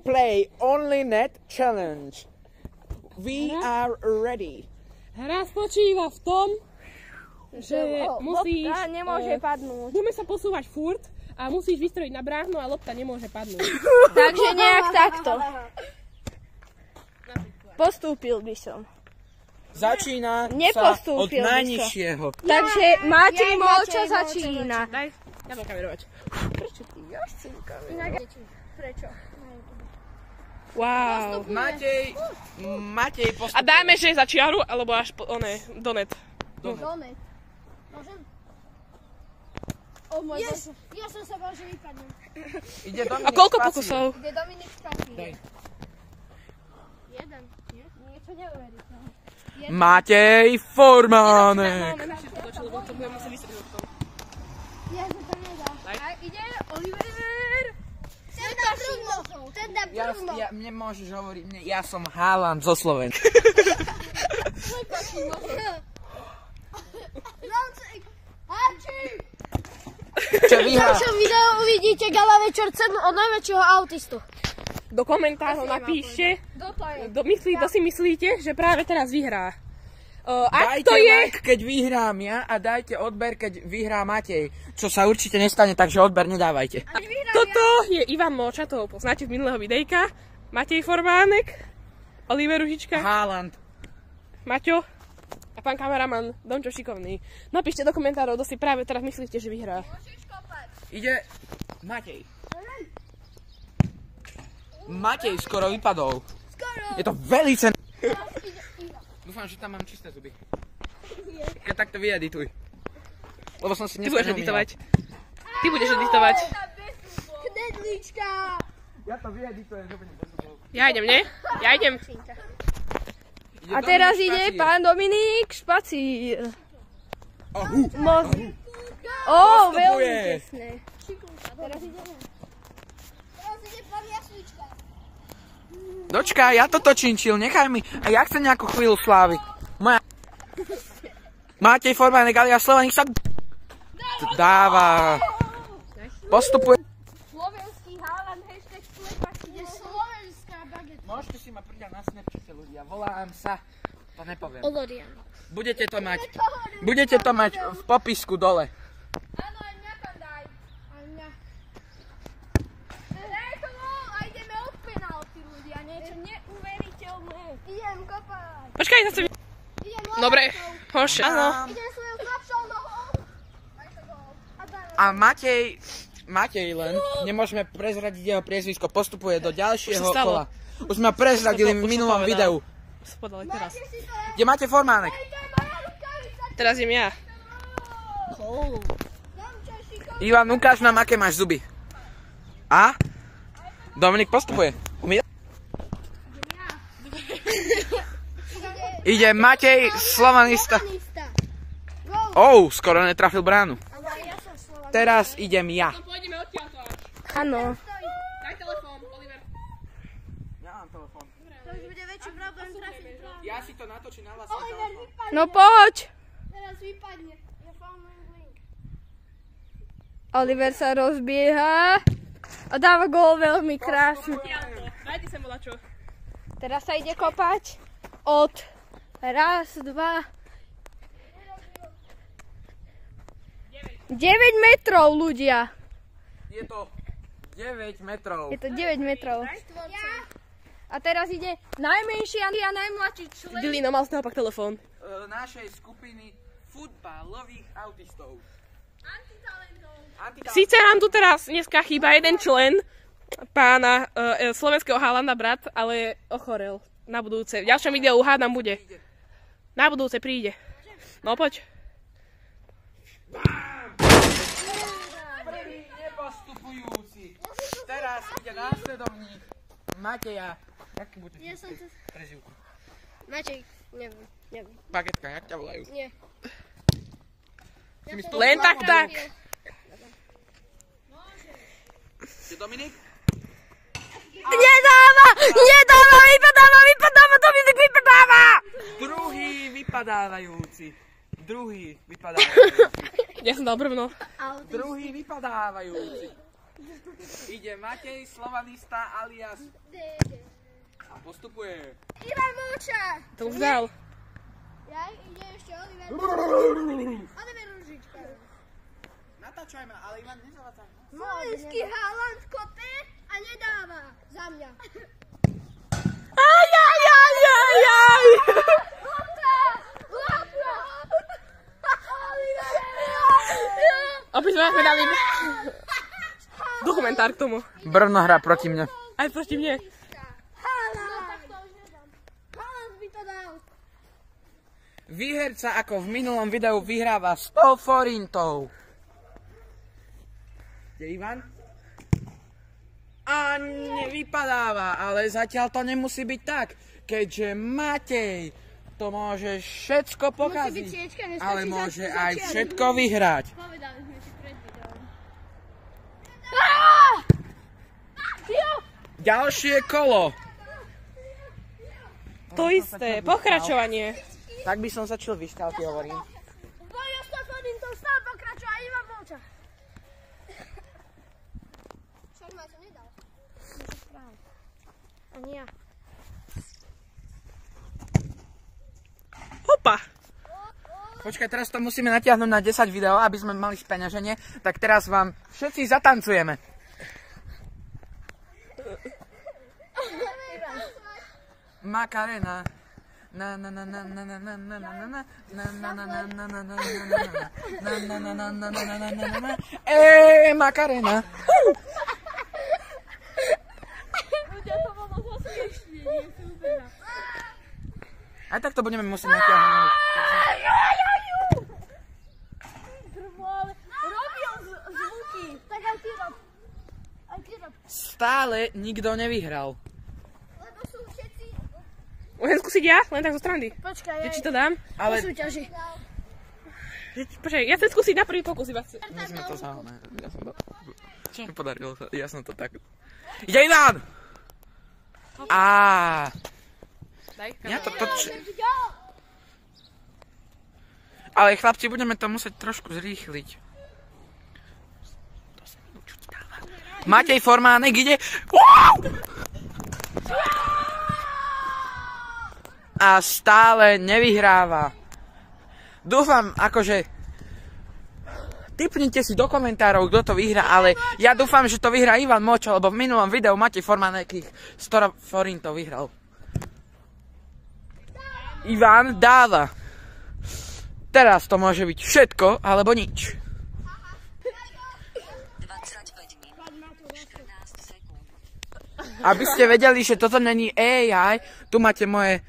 play only net challenge. We are ready. Hra spočíva v tom, že musíš... Lopta nemôže padnúť. Budeme sa posúvať furt a musíš vystrojiť na bráhnu a lopta nemôže padnúť. Takže nejak takto. Postúpil by som. Začína sa od najnižšieho. Takže Matej Molča začína. Daj, ja mám kamerovať. Prečo ty? Ja chcem kamerovať. Prečo? Wow. Matej postupuje. A dáme, že za čiaru, alebo až do net. Donet. Môžem? Yes, ja som sa bol, že vypadnem. Ide Dominik. A koľko pokusov? Ide Dominik Špatný. Daj. Jeden. Niečo neuveríš. Matej Formánek. Ja sa to nedá. Daj. Ide Oliver. Ten dá prvno. Mne môžeš hovoriť, ja som Haaland zo Slovenska. Čo V ďalšom videu uvidíte Gala večer cenu od najväčšieho autistu. Do komentárov napíšte, kto si myslíte, že práve teraz vyhrá. Ak Dajte to je... like, keď vyhrám ja a dajte odber, keď vyhrá Matej. Čo sa určite nestane, takže odber nedávajte. Toto je Ivan Molča, toho poznáte z minulého videjka. Matej Formánek, Oliver Ružička, Haaland. Maťo a pán kameraman Domčo Šikovný. Napíšte do komentárov, kto si práve teraz myslíte, že vyhrá. Ide Matej. Matej skoro vypadol. Je to velice... Dúfam, že tam mám čisté zuby. Keď takto vyedituj. Lebo som si Ty dneska budeš editovať. Ty budeš editovať. Knedlička. Ja to vyeditujem, že budem bez zubov. Ja idem, nie? Ja idem. A teraz ide pán Dominik Špacír. Veľmi tesné. Teraz ide pán Jaslička. Dočkaj, ja to činčil, nechaj mi. A ja chcem nejakú chvíľu slávy. Matej Formánek alias Sloveník sa dáva. Postupuje. Slovenský Haaland, hashtag slepačky. Je slovenská bageta. Môžete si ma pridať na Snapchate, ľudia. Volám sa, to nepoviem. Olorian. Budete to mať v popisku dole. Áno, aj mňa tam daj. Aj mňa. Daj to bol a ideme od penalty, ľudia. Niečo neuveriteľné. Idem kopať. Počkaj, zase... Dobre, hoši. Áno. Idem svojou slabšou nohou. Aj to gól. A Matej len, nemôžeme prezradiť jeho priezvisko, postupuje do ďalšieho Už sa stalo. kola. Už sme prezradili v minulom videu. Spodali teraz. Kde máte Formánek? Teraz idem ja. Ivan, ukáž nám, aké máš zuby. A? Dominik postupuje. Ide Matej, Slovanista. Skoro netrafil bránu. Teraz idem ja. Pôjdeme odtiaľto až. Áno. Daj telefón, Oliver. Ja mám telefón. To už bude väčší problém trafiť bránu. Ja si to natočím na vlastný telefón. No poď. Teraz vypadne. Ja following link. Oliver sa rozbieha a dáva gól veľmi krásny. Daj ty sem volačo. Teraz sa ide kopať od raz, dva, 9 metrov, ľudia. Je to 9 metrov. Je to 9 metrov. A teraz ide najmenší a najmladší člen. Dilino, mal z toho pak telefón. Našej skupiny futbalových autistov. Síce nám tu teraz dneska chýba jeden člen pána slovenského Haalanda brat, ale ochorel. Na budúce. V ďalšom videu hádam bude. Na budúce príde. No poď. Prvý nepostupujúci. Teraz ide následovník Mateja. Jaký bude prezývku? Matej, neviem. Bagetka, jak ťa volajú? Nie. Len tak. Je Dominik? Nedáva! Vypadáva! Dominik vypadáva! Druhý vypadávajúci. Ja som dal brvno. Druhý vypadávajúci. Ide Matej Slovanista alias a postupuje. Ivan Múča. To už dal. Ja ide ešte Oliver. Oliver Ružička. Natáčaj ma, ale Ivan nezavádzaj. Slovenský Haaland kope a nedáva. Za mňa. Aj. Aby sme dali dokumentár k tomu. Brno hrá proti mne. Aj proti mne. Haaland by to dal. Výherca ako v minulom videu vyhráva 100 forintov. Je Ivan? A nevypadáva, ale zatiaľ to nemusí byť tak, keďže Matej to môže všetko pokaziť, ale môže aj všetko vyhrať. Povedali sme si pred videom. Ďalšie kolo. To isté, pokračovanie. Tak by som začal vyšťal, ti hovorím. Bojo 100 forintov stále pokračuje a Ivan Múča. Však ma to nedal. Ani ja. Hopa. Počkaj, teraz to musíme natiahnuť na 10 videó, aby sme mali speňaženie. Tak teraz vám všetci zatancujeme. Macarena. Na na na na na na na na na na na na na na na na na na na na. Macarena. Aj tak to budeme musieť natiahnuť. Robil zvuky. Tak aj ty rob. Aj ty rob. Stále nikto nevyhral. Lebo sú všetci... Môžem skúsiť ja? Len tak zo strany. Počkaj, Že či to dám? Ale súťaži. Počkaj, ja chcem skúsiť na prvý pokus iba. my sme to záhodné. Ja som to... Podarilo sa, ja som to tak... Ide Ivan! Á. Daj. Ja to... Ale chlapci, budeme to musieť trošku zrýchliť. Matej Formánek ide... A stále nevyhráva. Dúfam, akože... Tipnite si do komentárov, kto to vyhrá, ale ja dúfam, že to vyhrá Ivan Múča, lebo v minulom videu Matej Formánek 100 forintov vyhral. Ivan dáva. Teraz to môže byť všetko, alebo nič. 25 minút, 14 sekúnd. Aby ste vedeli, že toto není AI, tu máte moje...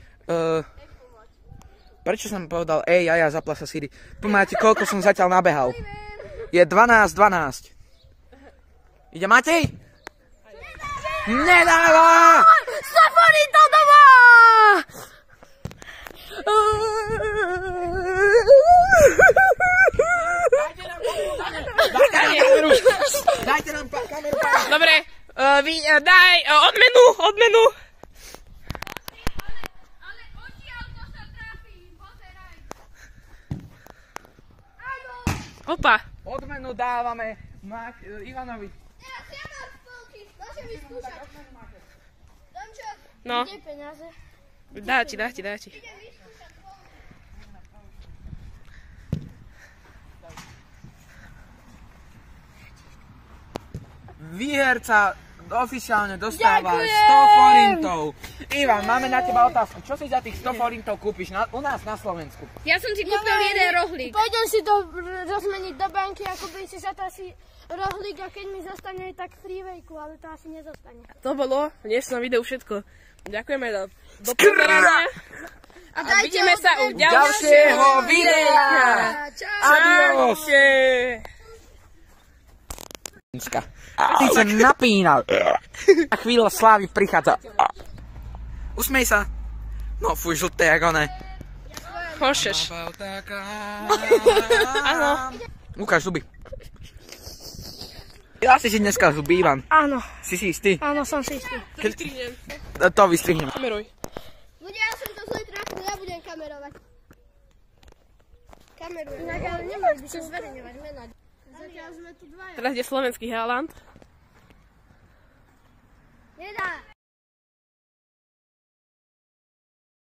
prečo som povedal AI a zapla sa Siri? Tu máte, koľko som zatiaľ nabehal. Je 12:12. Ide Matej? Nedáva! 100 forintov doma! Dajte nám kameru. Dobre, daj odmenu. Ale odtiaľ to sa trafí, pozeraj. Opa. Odmenu dávame Ivanovi. Teraz ja mám spolky, môžem vyskúšať. Domčo, No, kde peniaze? dá ti. Idem vyskúšať spolky. Výherca oficiálne dostáva 100 forintov. Ivan, máme na teba otázku. Čo si za tých 100 forintov kúpiš u nás na Slovensku? Ja som si kúpil jeden rohlík. Pôjdem si to rozmeniť do banky a kúpim si za to asi rohlík a keď mi zostane tak frívejku, ale to asi nezostane. To bolo v dnešnom videu všetko. Ďakujeme za dopozeranie. A vidíme sa u Ďalšieho videa. Adios. Ty sa napínal. A chvíľa slávy prichádza. Usmej sa. No fuj, žlté jak one. Hošeš. Áno. Ukáž zuby. Ja si dneska zuby, Ivan. Áno, Si istý? áno, som si istý. To vystrihnem. Kameruj. Bude, ja som to zlý traktor, ja budem kamerovať. Kameruj. Inak ale nemali by sa zverejňovať mena. Zatiaľ sme tu dvaja. Teraz je slovenský Haaland. Nedá.